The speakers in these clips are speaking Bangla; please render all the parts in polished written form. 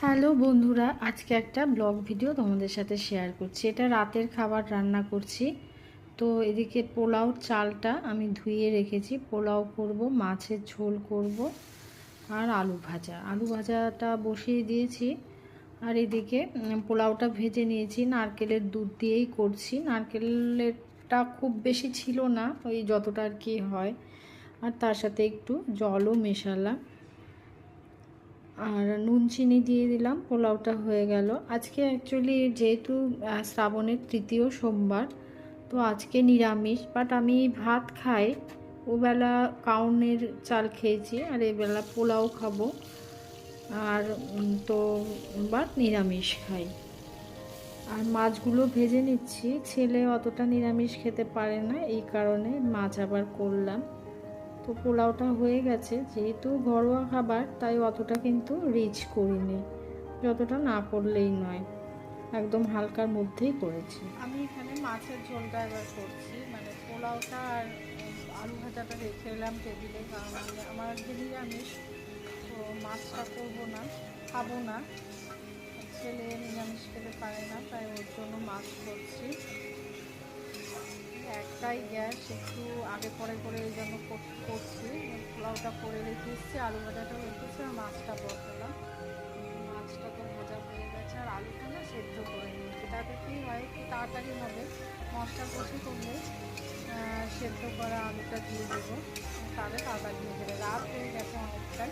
হ্যালো বন্ধুরা, আজকে একটা ব্লগ ভিডিও তোমাদের সাথে শেয়ার করছি। এটা রাতের খাবার রান্না করছি। তো এদিকে পোলাও চালটা আমি ধুয়ে রেখেছি। পোলাও করব, মাছের ঝোল করব আর আলু ভাজাটা বসিয়ে দিয়েছি। আর এদিকে পোলাওটা ভেজে নিয়েছি, নারকেলের দুধ দিয়েই করছি। নারকেলেরটা খুব বেশি ছিল না, ওই যতটা আর কি হয়। আর তার সাথে একটু জলও মেশালাম আর নুন চিনি দিয়ে দিলাম। পোলাওটা হয়ে গেল। আজকে অ্যাকচুয়ালি যেহেতু শ্রাবণের তৃতীয় সোমবার, তো আজকে নিরামিষ, বাট আমি ভাত খাই। ওবেলা কাউনের চাল খেয়েছি আর এবেলা পোলাও খাবো। আর তো বাট নিরামিষ খাই। আর মাছগুলো ভেজে নিচ্ছি। ছেলে অতটা নিরামিষ খেতে পারে না, এই কারণে মাছ আবার করলাম। তো পোলাওটা হয়ে গেছে, যেহেতু ঘরোয়া খাবার তাই অতটা কিন্তু রিচ করিনি, যতটা না করলেই নয়, একদম হালকার মধ্যেই করেছি। আমি এখানে মাছের ঝোলটা এবার করছি, মানে পোলাওটা আর আলু ভাজাটা রেখে এলাম টেবিলে, কারণ আমার যে নিরামিষ, তো মাছটা করবো না, খাবো না। ছেলে নিরামিষ খেতে পারে না, তাই ওর জন্য মাছ করছি। একটাই গ্যাস, একটু আগে পরে করে এই জন্য করছি। পোলাওটা করে রেখে এসেছি, আলু ভাজাটা রেখেছি আর মাছটা বসালাম। মাছটা তো ভাজা হয়ে গেছে আর আলুটা না সেদ্ধ করে নিয়েছি। তাতে কি হয়, একটু তাড়াতাড়ি হবে। মশলা কষে করলে সেদ্ধ করা আলুটা দিয়ে দেবো, তাহলে তাড়াতাড়ি হয়ে যাবে। রাত হয়ে গেছে অনেকটাই,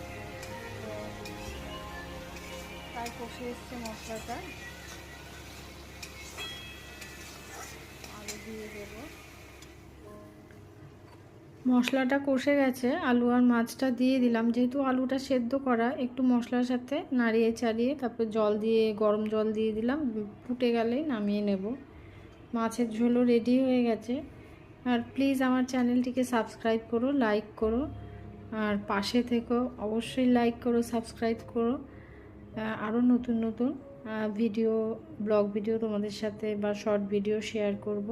তো তাই কষে এসছে মশলাটা। আলু দিয়ে দেবো। মশলাটা কষে গেছে, আলু আর মাছটা দিয়ে দিলাম। যেহেতু আলুটা সেদ্ধ করা, একটু মশলার সাথে নাড়িয়ে চাড়িয়ে তারপর জল দিয়ে, গরম জল দিয়ে দিলাম। ফুটে গেলেই নামিয়ে নেব। মাছের ঝোলও রেডি হয়ে গেছে। আর প্লিজ আমার চ্যানেলটিকে সাবস্ক্রাইব করো, লাইক করো, আর পাশে থেকো। অবশ্যই লাইক করো, সাবস্ক্রাইব করো। আরও নতুন নতুন ভিডিও, ব্লগ ভিডিও তোমাদের সাথে বা শর্ট ভিডিও শেয়ার করব।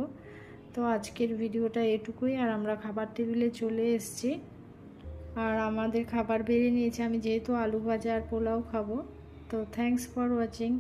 তো আজকের ভিডিওটা এটুকুই। আর আমরা খাবার টেবিলে চলে এসেছি, আর আমাদের খাবার বেড়ে নিয়েছে। আমি যেহেতু আলু ভাজা আর পোলাও খাবো। তো থ্যাঙ্কস ফর ওয়াচিং।